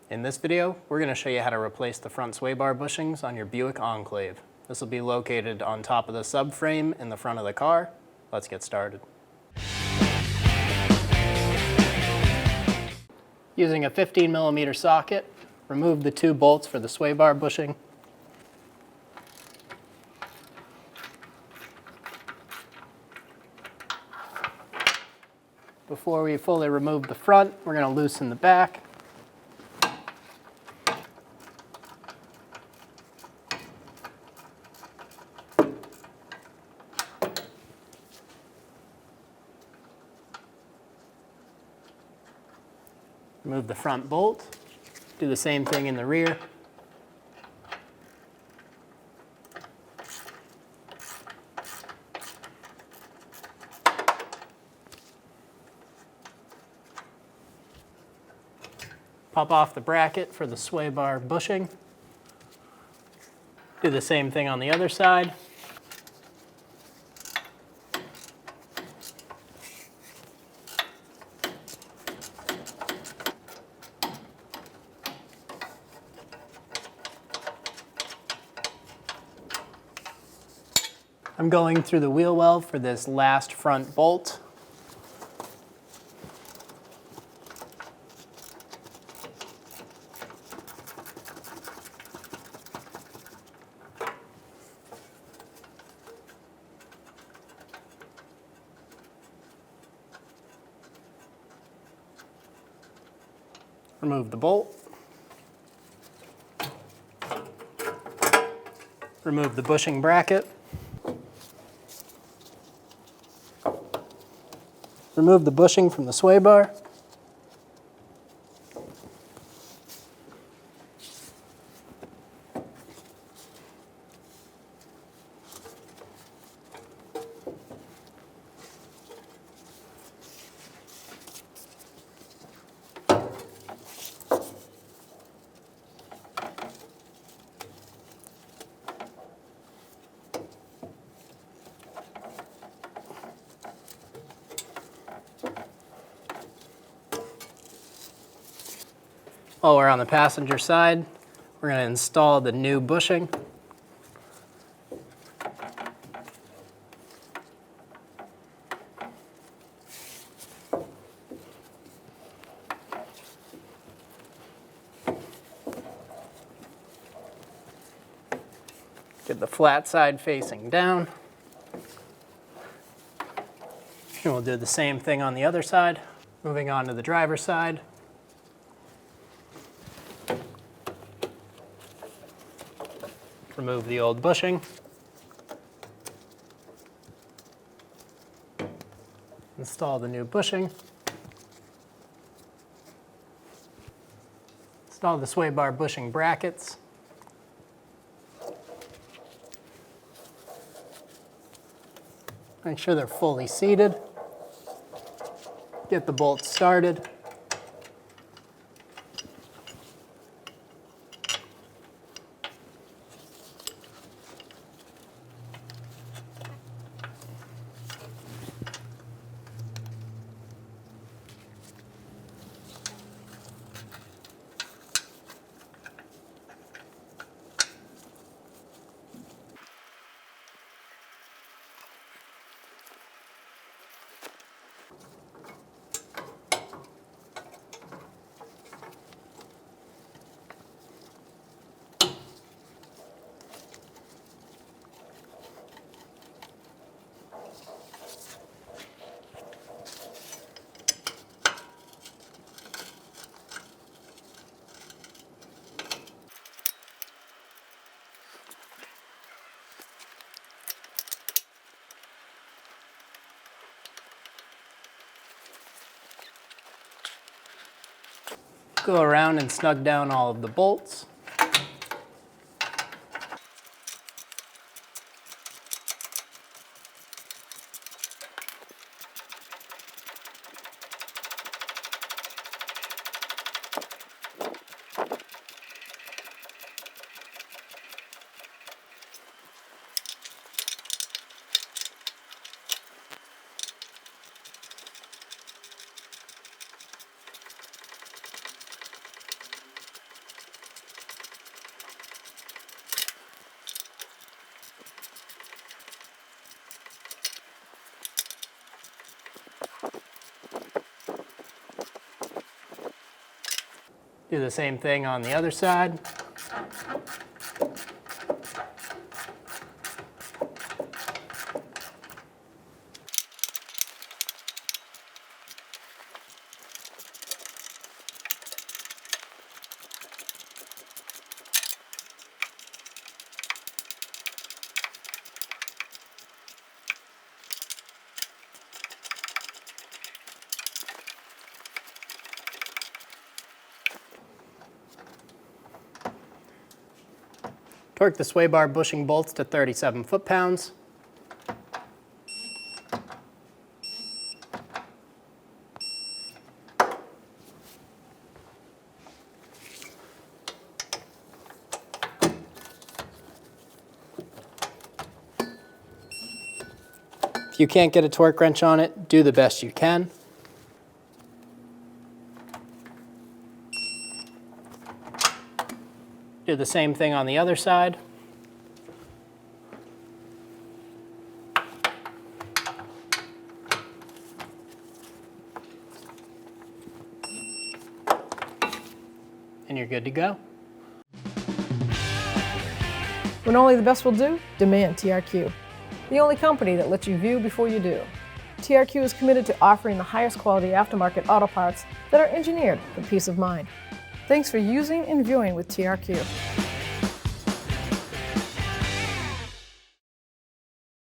In this video, we're going to show you how to replace the front sway bar bushings on your Buick Enclave. This will be located on top of the subframe in the front of the car. Let's get started. Using a 15mm socket, remove the 2 bolts for the sway bar bushing. Before we fully remove the front, we're going to loosen the back. Remove the front bolt. Do the same thing in the rear. Pop off the bracket for the sway bar bushing. Do the same thing on the other side. I'm going through the wheel well for this last front bolt. Remove the bolt. Remove the bushing bracket. Remove the bushing from the sway bar. While we're on the passenger side, we're going to install the new bushing. Get the flat side facing down. And we'll do the same thing on the other side. Moving on to the driver's side. Remove the old bushing. Install the new bushing. Install the sway bar bushing brackets. Make sure they're fully seated. Get the bolts started. Go around and snug down all of the bolts. Do the same thing on the other side. Torque the sway bar bushing bolts to 37 foot-pounds. If you can't get a torque wrench on it, do the best you can. Do the same thing on the other side. And you're good to go. When only the best will do, demand TRQ. The only company that lets you view before you do. TRQ is committed to offering the highest quality aftermarket auto parts that are engineered for peace of mind. Thanks for using and viewing with TRQ.